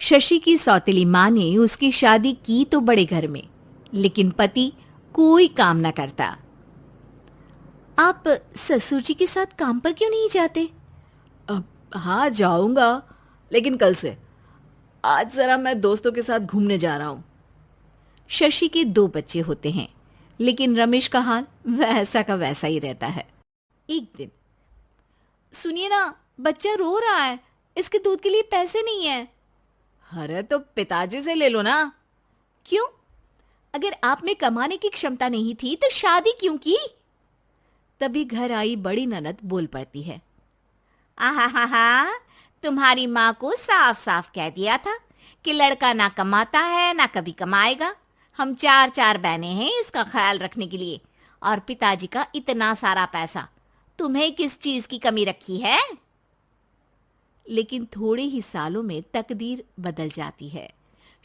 शशि की सौतेली माँ ने उसकी शादी की तो बड़े घर में, लेकिन पति कोई काम न करता। आप ससुर जी के साथ काम पर क्यों नहीं जाते? हाँ जाऊंगा, लेकिन कल से। आज जरा मैं दोस्तों के साथ घूमने जा रहा हूँ। शशि के 2 बच्चे होते हैं, लेकिन रमेश का हाल वैसा का वैसा ही रहता है। एक दिन, सुनिए ना, बच्चा रो रहा है, इसके दूध के लिए पैसे नहीं है। अरे तो पिताजी से ले लो ना। क्यों? अगर आप में कमाने की क्षमता नहीं थी तो शादी क्यों की? तभी घर आई बड़ी ननद बोल पड़ती है। आहा हा हा, तुम्हारी माँ को साफ साफ कह दिया था कि लड़का ना कमाता है ना कभी कमाएगा। हम 4 बहनें हैं इसका ख्याल रखने के लिए, और पिताजी का इतना सारा पैसा, तुम्हें किस चीज की कमी रखी है? लेकिन थोड़े ही सालों में तकदीर बदल जाती है।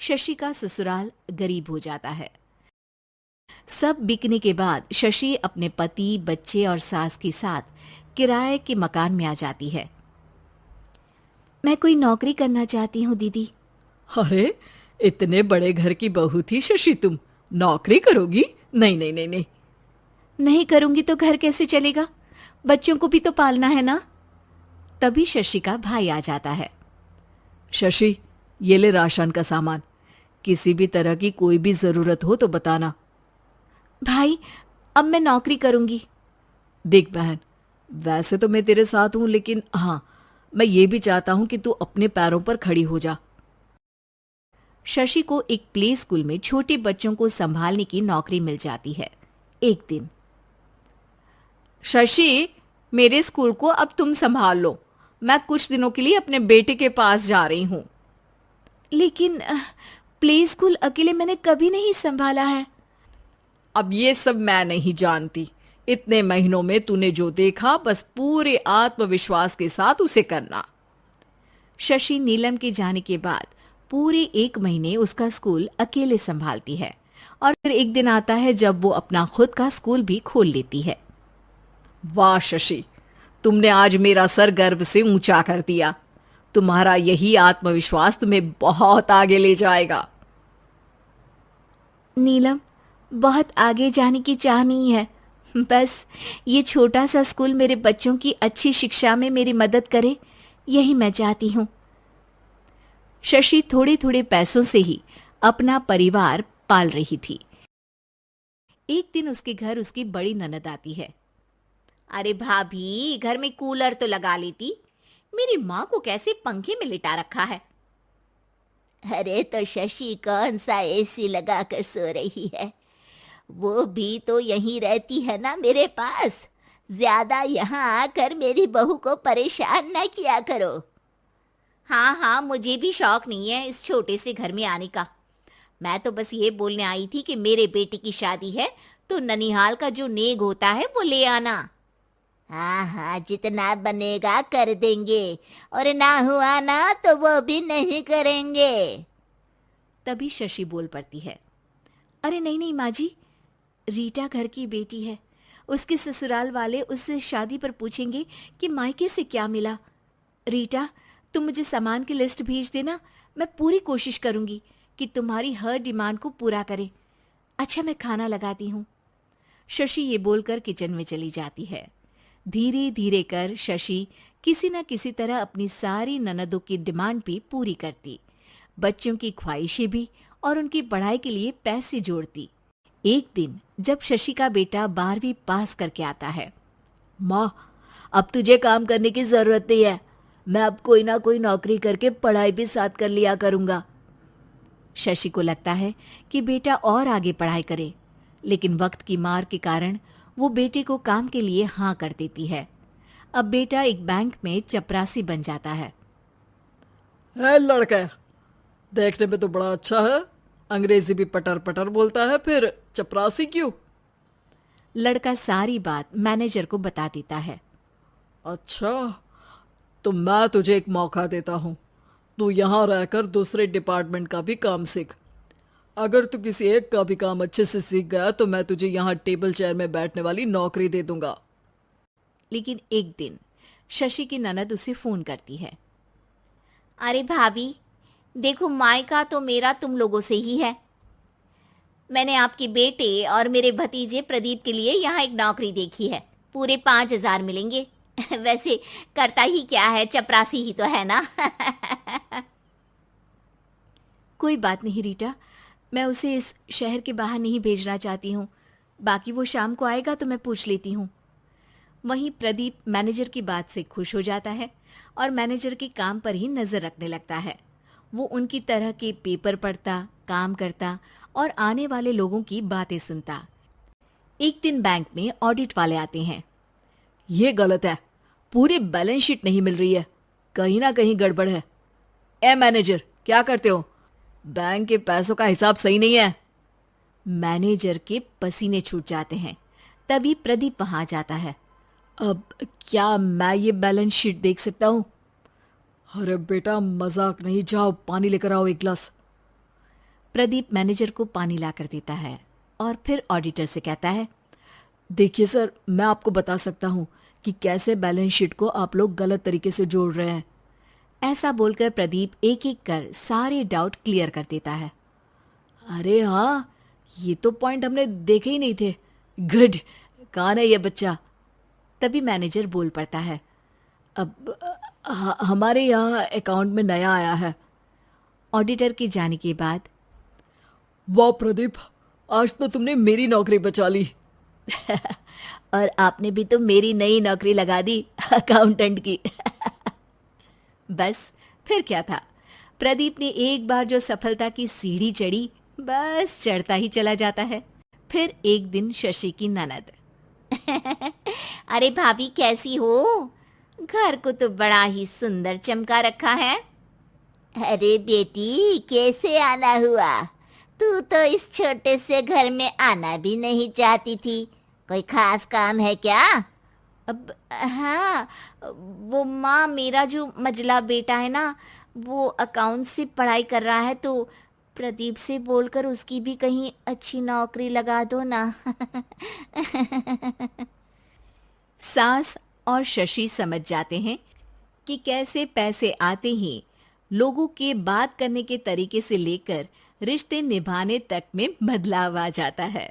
शशि का ससुराल गरीब हो जाता है। सब बिकने के बाद शशि अपने पति, बच्चे और सास के साथ किराए के मकान में आ जाती है। मैं कोई नौकरी करना चाहती हूँ दीदी। अरे इतने बड़े घर की बहू थी शशि, तुम नौकरी करोगी? नहीं नहीं नहीं नहीं। नहीं करूंगी तो घर कैसे चलेगा? बच्चों को भी तो पालना है ना। तभी शशि का भाई आ जाता है। शशि, ये ले राशन का सामान, किसी भी तरह की कोई भी जरूरत हो तो बताना। भाई, अब मैं नौकरी करूंगी। देख बहन, वैसे तो मैं तेरे साथ हूं, लेकिन हाँ, मैं ये भी चाहता हूं कि तू अपने पैरों पर खड़ी हो जा। शशि को एक प्ले स्कूल में छोटे बच्चों को संभालने की नौकरी मिल जाती है। एक दिन, शशि, मेरे स्कूल को अब तुम संभाल लो। मैं कुछ दिनों के लिए अपने बेटे के पास जा रही हूं। लेकिन प्ले स्कूल अकेले मैंने कभी नहीं संभाला है। अब ये सब मैं नहीं जानती। इतने महीनों में तूने जो देखा, बस पूरे आत्मविश्वास के साथ उसे करना। शशि नीलम के जाने के बाद पूरे 1 महीने उसका स्कूल अकेले संभालती है, और फिर एक दिन आता है जब वो अपना खुद का स्कूल भी खोल लेती है। वाह शशि, तुमने आज मेरा सर गर्व से ऊंचा कर दिया। तुम्हारा यही आत्मविश्वास तुम्हें बहुत आगे ले जाएगा। नीलम, बहुत आगे जाने की चाह नहीं है, बस ये छोटा सा स्कूल मेरे बच्चों की अच्छी शिक्षा में मेरी मदद करे, यही मैं चाहती हूँ। शशि थोड़े थोड़े पैसों से ही अपना परिवार पाल रही थी। एक दिन उसके घर उसकी बड़ी ननद आती है। अरे भाभी, घर में कूलर तो लगा लेती, मेरी माँ को कैसे पंखे में लिटा रखा है? अरे तो शशि कौन सा एसी लगा कर सो रही है? वो भी तो यहीं रहती है ना मेरे पास। ज्यादा यहाँ आकर मेरी बहू को परेशान न किया करो। हाँ हाँ, मुझे भी शौक नहीं है इस छोटे से घर में आने का। मैं तो बस ये बोलने आई थी कि मेरे बेटे की शादी है तो ननिहाल का जो नेग होता है वो ले आना। हाँ हाँ, जितना बनेगा कर देंगे, और ना हुआ ना तो वो भी नहीं करेंगे। तभी शशि बोल पड़ती है। अरे नहीं नहीं माँ जी, रीटा घर की बेटी है, उसके ससुराल वाले उससे शादी पर पूछेंगे कि मायके से क्या मिला। रीटा, तुम मुझे सामान की लिस्ट भेज देना, मैं पूरी कोशिश करूंगी कि तुम्हारी हर डिमांड को पूरा करे। अच्छा, मैं खाना लगाती हूँ। शशि ये बोलकर किचन में चली जाती है। धीरे धीरे कर शशि किसी न किसी तरह अपनी सारी ननदों की डिमांड भी पूरी करती, बच्चों की ख्वाहिशें भी, और उनकी पढ़ाई के लिए पैसे जोड़ती। एक दिन जब शशि का बेटा 12वीं पास करके आता है। माँ, अब तुझे काम करने की जरूरत नहीं है। मैं अब कोई ना कोई नौकरी करके पढ़ाई भी साथ कर लिया करूंगा। शशि को लगता है कि बेटा और आगे पढ़ाई करे, लेकिन वक्त की मार के कारण वो बेटे को काम के लिए हाँ कर देती है। अब बेटा एक बैंक में चपरासी बन जाता है। है लड़का, देखने में तो बड़ा अच्छा है, अंग्रेजी भी पटर पटर बोलता है, फिर चपरासी क्यों? लड़का सारी बात मैनेजर को बता देता है। अच्छा, तो मैं तुझे एक मौका देता हूँ। तू यहाँ रहकर दूसरे डिपार्टमेंट का भी काम सीख। अगर तू किसी एक का भी काम अच्छे से सीख गया तो मैं तुझे यहाँ टेबल चेयर में बैठने वाली नौकरी दे दूंगा। लेकिन एक दिन शशि की ननद उसे फोन करती है। अरे भाभी, देखो, मायका तो मेरा तुम लोगों से ही है। मैंने आपके बेटे और मेरे भतीजे प्रदीप के लिए यहाँ एक नौकरी देखी है। पूरे 5,000 मिलेंगे। वैसे करता ही क्या है, चपरासी ही तो है ना। कोई बात नहीं रीटा, मैं उसे इस शहर के बाहर नहीं भेजना चाहती हूँ। बाकी वो शाम को आएगा तो मैं पूछ लेती हूँ। वहीं प्रदीप मैनेजर की बात से खुश हो जाता है और मैनेजर के काम पर ही नजर रखने लगता है। वो उनकी तरह के पेपर पढ़ता, काम करता और आने वाले लोगों की बातें सुनता। एक दिन बैंक में ऑडिट वाले आते हैं। ये गलत है, पूरी बैलेंस शीट नहीं मिल रही है, कहीं ना कहीं गड़बड़ है। ए मैनेजर, क्या करते हो? बैंक के पैसों का हिसाब सही नहीं है। मैनेजर के पसीने छूट जाते हैं। तभी प्रदीप वहां जाता है। अब क्या मैं ये बैलेंस शीट देख सकता हूँ? अरे बेटा, मजाक नहीं, जाओ पानी लेकर आओ एक गिलास। प्रदीप मैनेजर को पानी लाकर देता है और फिर ऑडिटर से कहता है, देखिए सर, मैं आपको बता सकता हूँ कि कैसे बैलेंस शीट को आप लोग गलत तरीके से जोड़ रहे हैं। ऐसा बोलकर प्रदीप एक एक कर सारे डाउट क्लियर कर देता है। अरे हाँ, ये तो पॉइंट हमने देखे ही नहीं थे। गुड, कौन है ये बच्चा? तभी मैनेजर बोल पड़ता है, अब हमारे यहाँ अकाउंट में नया आया है। ऑडिटर के जाने के बाद, वाह प्रदीप, आज तो तुमने मेरी नौकरी बचा ली। और आपने भी तो मेरी नई नौकरी लगा दी, अकाउंटेंट की। बस फिर क्या था, प्रदीप ने एक बार जो सफलता की सीढ़ी चढ़ी, बस चढ़ता ही चला जाता है। फिर एक दिन शशि की ननद, अरे भाभी कैसी हो? घर को तो बड़ा ही सुंदर चमका रखा है। अरे बेटी, कैसे आना हुआ? तू तो इस छोटे से घर में आना भी नहीं चाहती थी। कोई खास काम है क्या? अब हाँ, वो माँ, मेरा जो मजला बेटा है ना, वो अकाउंट से पढ़ाई कर रहा है, तो प्रदीप से बोलकर उसकी भी कहीं अच्छी नौकरी लगा दो ना। सास और शशि समझ जाते हैं कि कैसे पैसे आते ही लोगों के बात करने के तरीके से लेकर रिश्ते निभाने तक में बदलाव आ जाता है।